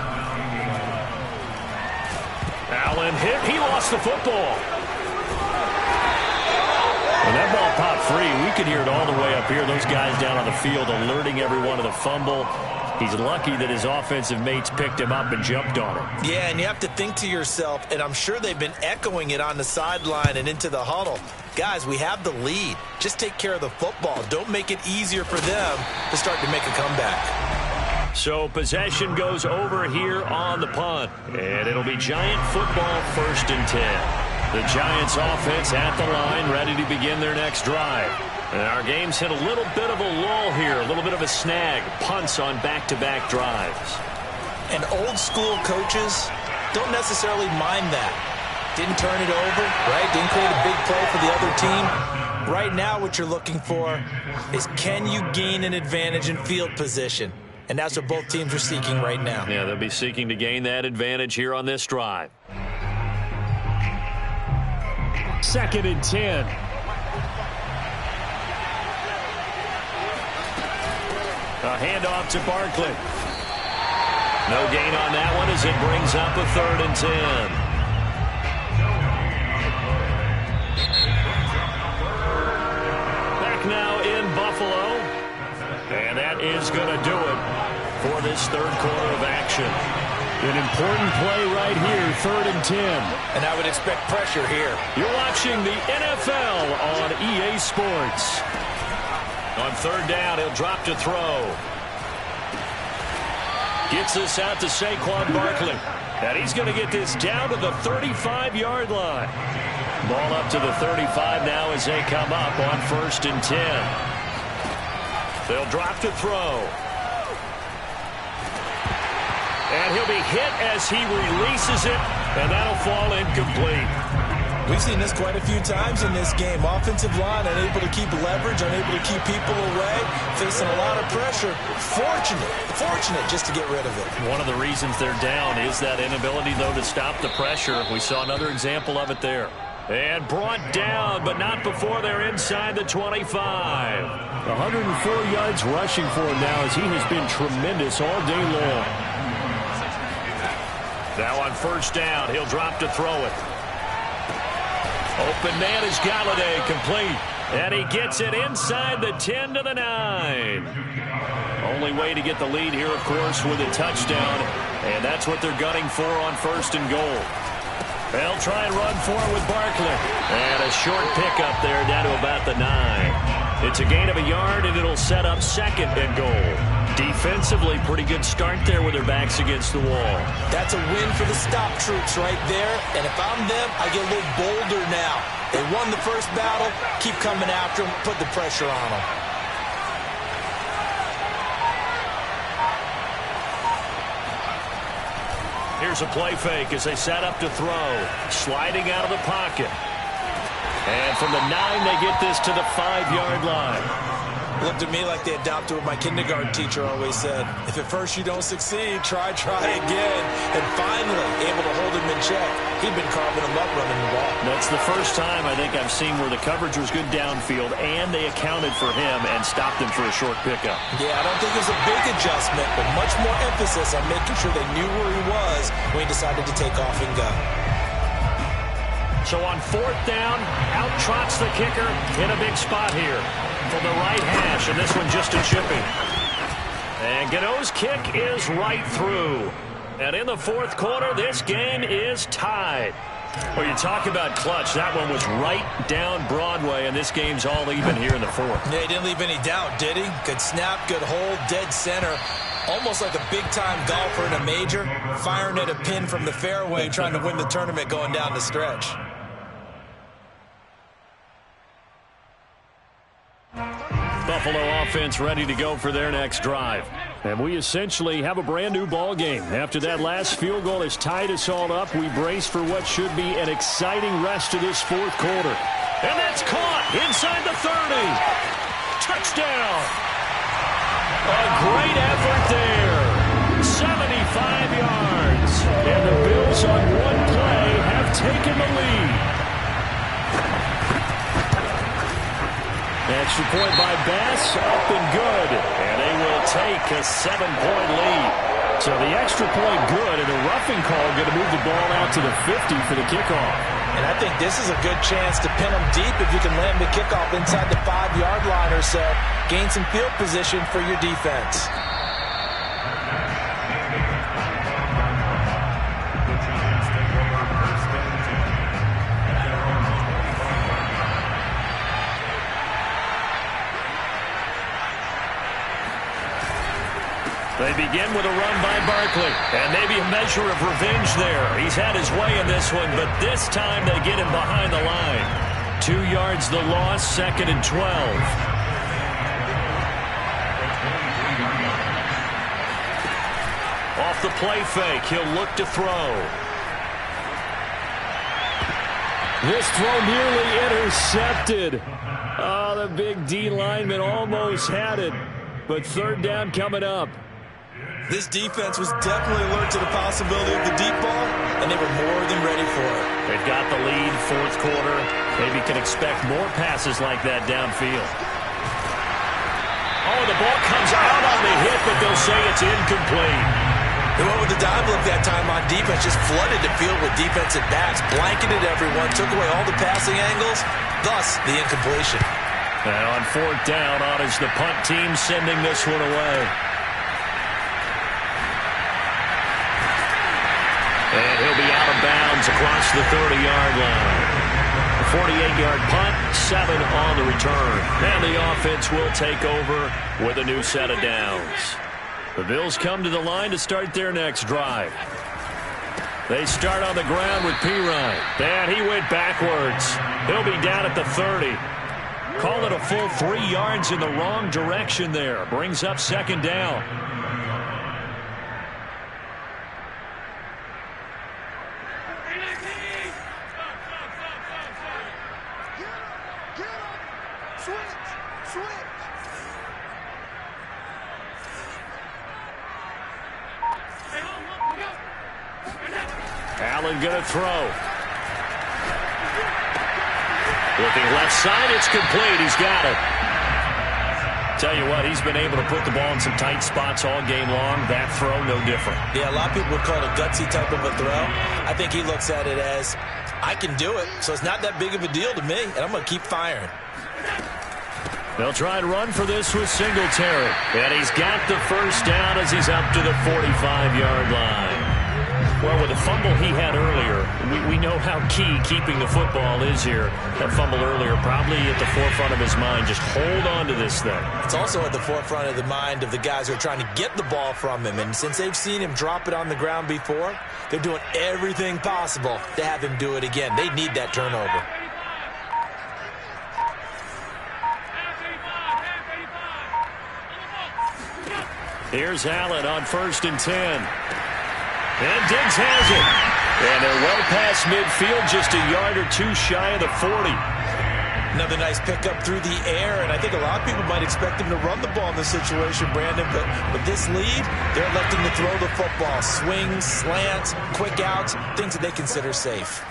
Allen hit. He lost the football. When that ball popped free, we could hear it all the way up here. Those guys down on the field alerting everyone of the fumble. He's lucky that his offensive mates picked him up and jumped on him. Yeah, and you have to think to yourself, and I'm sure they've been echoing it on the sideline and into the huddle. Guys, we have the lead. Just take care of the football. Don't make it easier for them to start to make a comeback. So possession goes over here on the punt. And it'll be Giant football, 1st and 10. The Giants offense at the line, ready to begin their next drive. And our game's hit a little bit of a lull here, a little bit of a snag. Punts on back-to-back drives. And old school coaches don't necessarily mind that. Didn't turn it over, right? Didn't create a big play for the other team. Right now what you're looking for is, can you gain an advantage in field position? And that's what both teams are seeking right now. Yeah, they'll be seeking to gain that advantage here on this drive. 2nd and 10. A handoff to Barkley. No gain on that one as it brings up a 3rd and 10. Back now in Buffalo. And that is going to do it for this 3rd quarter of action. An important play right here, 3rd and 10. And I would expect pressure here. You're watching the NFL on EA Sports. On 3rd down, he'll drop to throw. Gets this out to Saquon Barkley. And he's going to get this down to the 35-yard line. Ball up to the 35 now as they come up on 1st and 10. They'll drop to throw. And he'll be hit as he releases it, and that'll fall incomplete. We've seen this quite a few times in this game. Offensive line unable to keep leverage, unable to keep people away, facing a lot of pressure. Fortunate just to get rid of it. One of the reasons they're down is that inability, though, to stop the pressure. We saw another example of it there. And brought down, but not before they're inside the 25. 104 yards rushing for him now as he has been tremendous all day long. Now on 1st down, he'll drop to throw it. Open man is Galladay, complete. And he gets it inside the 10 to the 9. Only way to get the lead here, of course, with a touchdown. And that's what they're gunning for on 1st and goal. They'll try and run for it with Barkley. And a short pickup there down to about the 9. It's a gain of a yard, and it'll set up 2nd and goal. Defensively, pretty good start there with their backs against the wall. That's a win for the stop troops right there. And if I'm them, I get a little bolder now. They won the first battle. Keep coming after them. Put the pressure on them. Here's a play fake as they set up to throw. Sliding out of the pocket. And from the 9, they get this to the 5-yard line. Looked at me like they adopted what my kindergarten teacher always said. If at first you don't succeed, try again. And finally, able to hold him in check. He'd been carving him up running the ball. That's the first time I think I've seen where the coverage was good downfield and they accounted for him and stopped him for a short pickup. Yeah, I don't think it was a big adjustment, but much more emphasis on making sure they knew where he was when he decided to take off and go. So on 4th down, out trots the kicker in a big spot here. From the right hash, and this one just a chipping. And Gano's kick is right through. And in the fourth quarter, this game is tied. Well, you talk about clutch. That one was right down Broadway, and this game's all even here in the fourth. Yeah, he didn't leave any doubt, did he? Good snap, good hold, dead center. Almost like a big-time golfer in a major, firing at a pin from the fairway, trying to win the tournament going down the stretch. Buffalo offense ready to go for their next drive. And we essentially have a brand new ball game. After that last field goal has tied us all up, we brace for what should be an exciting rest of this fourth quarter. And that's caught inside the 30. Touchdown. A great effort there. 75 yards. And the Bills on one play have taken the lead. Extra point by Bass, up and good. And they will take a 7-point lead. So the extra point good, and the roughing call going to move the ball out to the 50 for the kickoff. And I think this is a good chance to pin them deep if you can land the kickoff inside the 5-yard line or so. Gain some field position for your defense. They begin with a run by Barkley, and maybe a measure of revenge there. He's had his way in this one, but this time they get him behind the line. 2 yards the loss, 2nd and 12. Off the play fake, he'll look to throw. This throw nearly intercepted. Oh, the big D lineman almost had it, but third down coming up. This defense was definitely alert to the possibility of the deep ball, and they were more than ready for it. They've got the lead, fourth quarter. Maybe can expect more passes like that downfield. Oh, the ball comes out on the hit, but they'll say it's incomplete. They went with the dive look that time on defense, just flooded the field with defensive backs, blanketed everyone, took away all the passing angles, thus the incompletion. And on fourth down, on is the punt team sending this one away. And he'll be out of bounds across the 30-yard line. A 48-yard punt, 7 on the return. And the offense will take over with a new set of downs. The Bills come to the line to start their next drive. They start on the ground with Pirine. And he went backwards. He'll be down at the 30. Call it a full 3 yards in the wrong direction there. Brings up 2nd down. Allen going to throw. Looking left side, it's complete. He's got it. Tell you what, he's been able to put the ball in some tight spots all game long. That throw, no different. Yeah, a lot of people would call it a gutsy type of a throw. I think he looks at it as, I can do it, so it's not that big of a deal to me, and I'm going to keep firing. They'll try and run for this with Singletary. And he's got the first down as he's up to the 45-yard line. Well, with the fumble he had earlier, we know how key keeping the football is here. That fumble earlier probably at the forefront of his mind. Just hold on to this thing. It's also at the forefront of the mind of the guys who are trying to get the ball from him. And since they've seen him drop it on the ground before, they're doing everything possible to have him do it again. They need that turnover. Here's Allen on 1st and 10. And Diggs has it. And they're well past midfield, just a yard or two shy of the 40. Another nice pickup through the air, and I think a lot of people might expect him to run the ball in this situation, Brandon, but with this lead, they're electing to throw the football. Swings, slants, quick outs, things that they consider safe.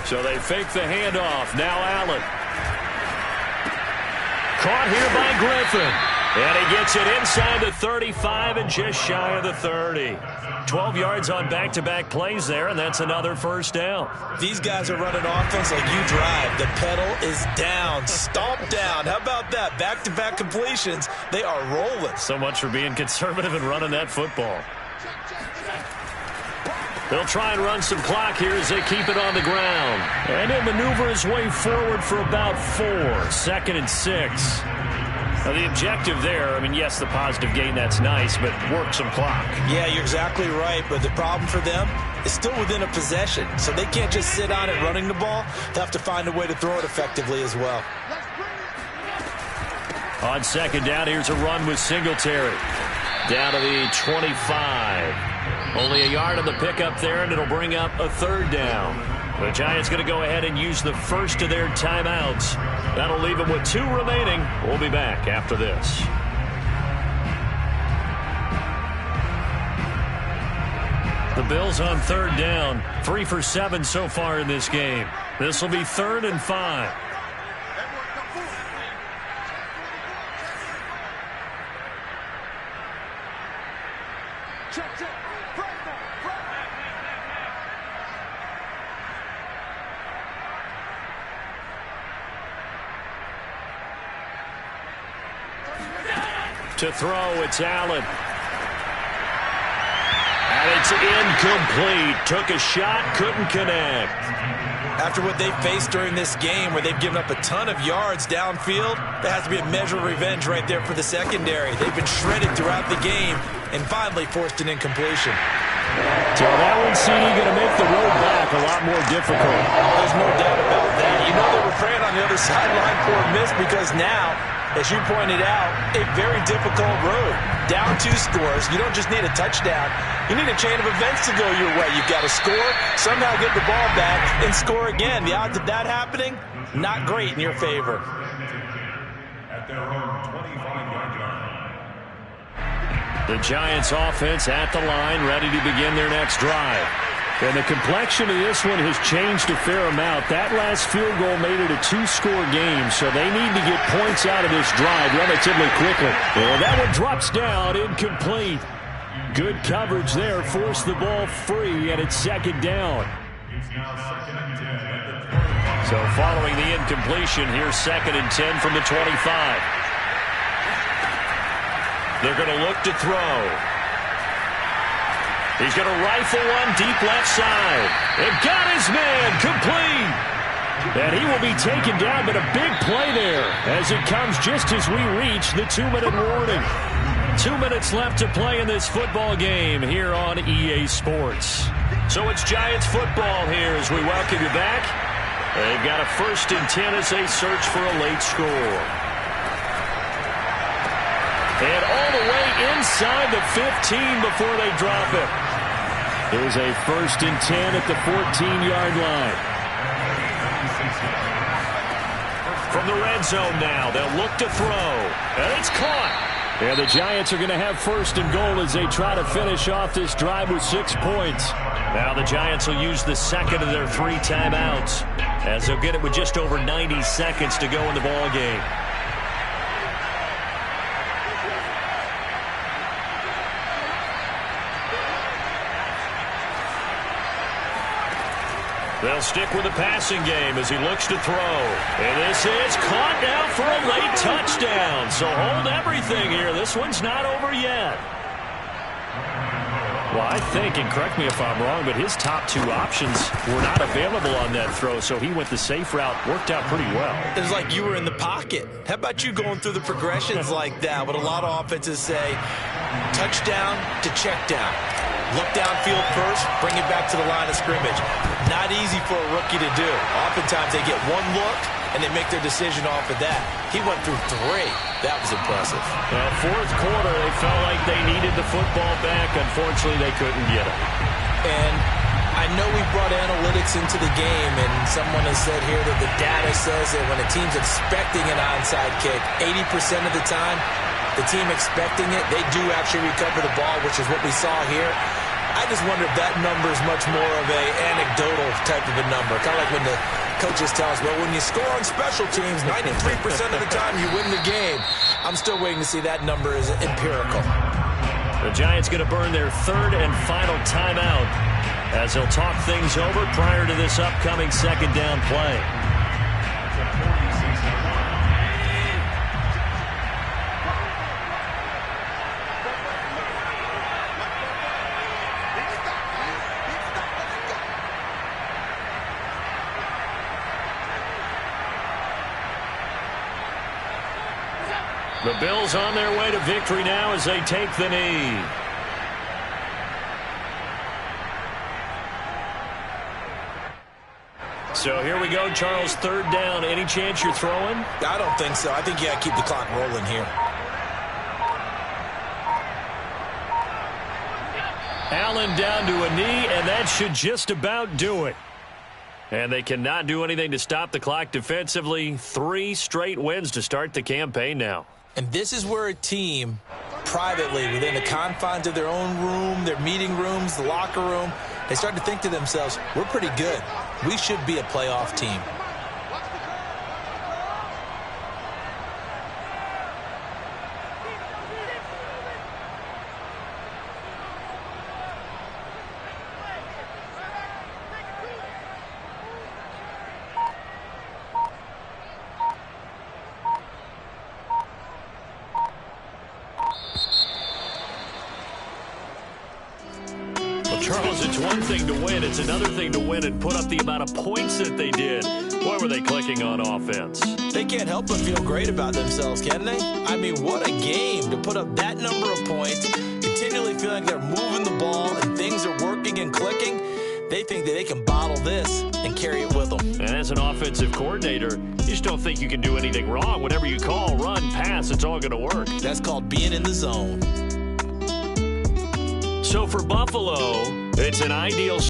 So they fake the handoff. Now Allen. Caught here by Griffin. And he gets it inside the 35 and just shy of the 30. 12 yards on back-to-back plays there, and that's another first down. These guys are running offense like you drive. The pedal is down, stomp down. How about that? Back-to-back completions. They are rolling. So much for being conservative and running that football. They'll try and run some clock here as they keep it on the ground. And he'll maneuver his way forward for about 4. 2nd and 6. Now, the objective there, I mean, yes, the positive gain, that's nice, but work some clock. Yeah, you're exactly right, but the problem for them is still within a possession, so they can't just sit on it running the ball. They'll have to find a way to throw it effectively as well. On 2nd down, here's a run with Singletary. Down to the 25. Only a yard on the pickup there, and it'll bring up a 3rd down. The Giants going to go ahead and use the first of their timeouts. That'll leave them with 2 remaining. We'll be back after this. The Bills on 3rd down. 3 for 7 so far in this game. This will be 3rd and 5. To throw, it's Allen. And it's incomplete. Took a shot, couldn't connect. After what they faced during this game where they've given up a ton of yards downfield, there has to be a measure of revenge right there for the secondary. They've been shredded throughout the game and finally forced an incompletion. So that one, CD, going to make the road back a lot more difficult. There's no doubt about that. You know they were praying on the other sideline for a miss because now, as you pointed out, a very difficult road. Down 2 scores. You don't just need a touchdown. You need a chain of events to go your way. You've got to score, somehow get the ball back, and score again. The odds of that happening, not great in your favor. At their own 25-yard line. The Giants offense at the line, ready to begin their next drive. And the complexion of this one has changed a fair amount. That last field goal made it a 2-score game, so they need to get points out of this drive relatively quickly. Well, that one drops down, incomplete. Good coverage there, forced the ball free, and it's 2nd down. So following the incompletion, here's 2nd and 10 from the 25. They're going to look to throw. He's going to rifle one deep left side. And got his man complete. And he will be taken down, but a big play there as it comes just as we reach the 2-minute warning. 2 minutes left to play in this football game here on EA Sports. So it's Giants football here as we welcome you back. They've got a 1st and 10 as they search for a late score. And all the way inside the 15 before they drop it. Here's a 1st and 10 at the 14-yard line. From the red zone now, they'll look to throw. And it's caught. And the Giants are going to have 1st and goal as they try to finish off this drive with 6 points. Now the Giants will use the 2nd of their 3 timeouts as they'll get it with just over 90 seconds to go in the ball game. They'll stick with the passing game as he looks to throw. And this is caught now for a late touchdown. So hold everything here. This one's not over yet. Well, I think, and correct me if I'm wrong, but his top 2 options were not available on that throw, so he went the safe route. Worked out pretty well. It was like you were in the pocket. How about you going through the progressions like that? What a lot of offenses say, touchdown to check down. Look downfield first, bring it back to the line of scrimmage. Not easy for a rookie to do. Oftentimes they get one look and they make their decision off of that. He went through 3. That was impressive. Well, 4th quarter, they felt like they needed the football back. Unfortunately, they couldn't get it. And I know we brought analytics into the game, and someone has said here that the data says that when a team's expecting an onside kick, 80% of the time, the team expecting it, they do actually recover the ball, which is what we saw here. I just wonder if that number is much more of a anecdotal type of a number. Kind of like when the coaches tell us, well, when you score on special teams, 93% of the time you win the game. I'm still waiting to see that number is empirical. The Giants going to burn their 3rd and final timeout as they'll talk things over prior to this upcoming 2nd down play. The Bills on their way to victory now as they take the knee. So here we go, Charles, third down. Any chance you're throwing? I don't think so. I think you got to keep the clock rolling here. Allen down to a knee, and that should just about do it. And they cannot do anything to stop the clock defensively. 3 straight wins to start the campaign now. And this is where a team, privately, within the confines of their own room, their meeting rooms, the locker room, they start to think to themselves, we're pretty good. We should be a playoff team. Charles, it's one thing to win. It's another thing to win and put up the amount of points that they did. Boy, were they clicking on offense. They can't help but feel great about themselves, can they? I mean, what a game to put up that number of points, continually feeling like they're moving the ball and things are working and clicking. They think that they can bottle this and carry it with them. And as an offensive coordinator, you just don't think you can do anything wrong. Whatever you call, run, pass, it's all going to work. That's called being in the zone. So for Buffalo, it's an ideal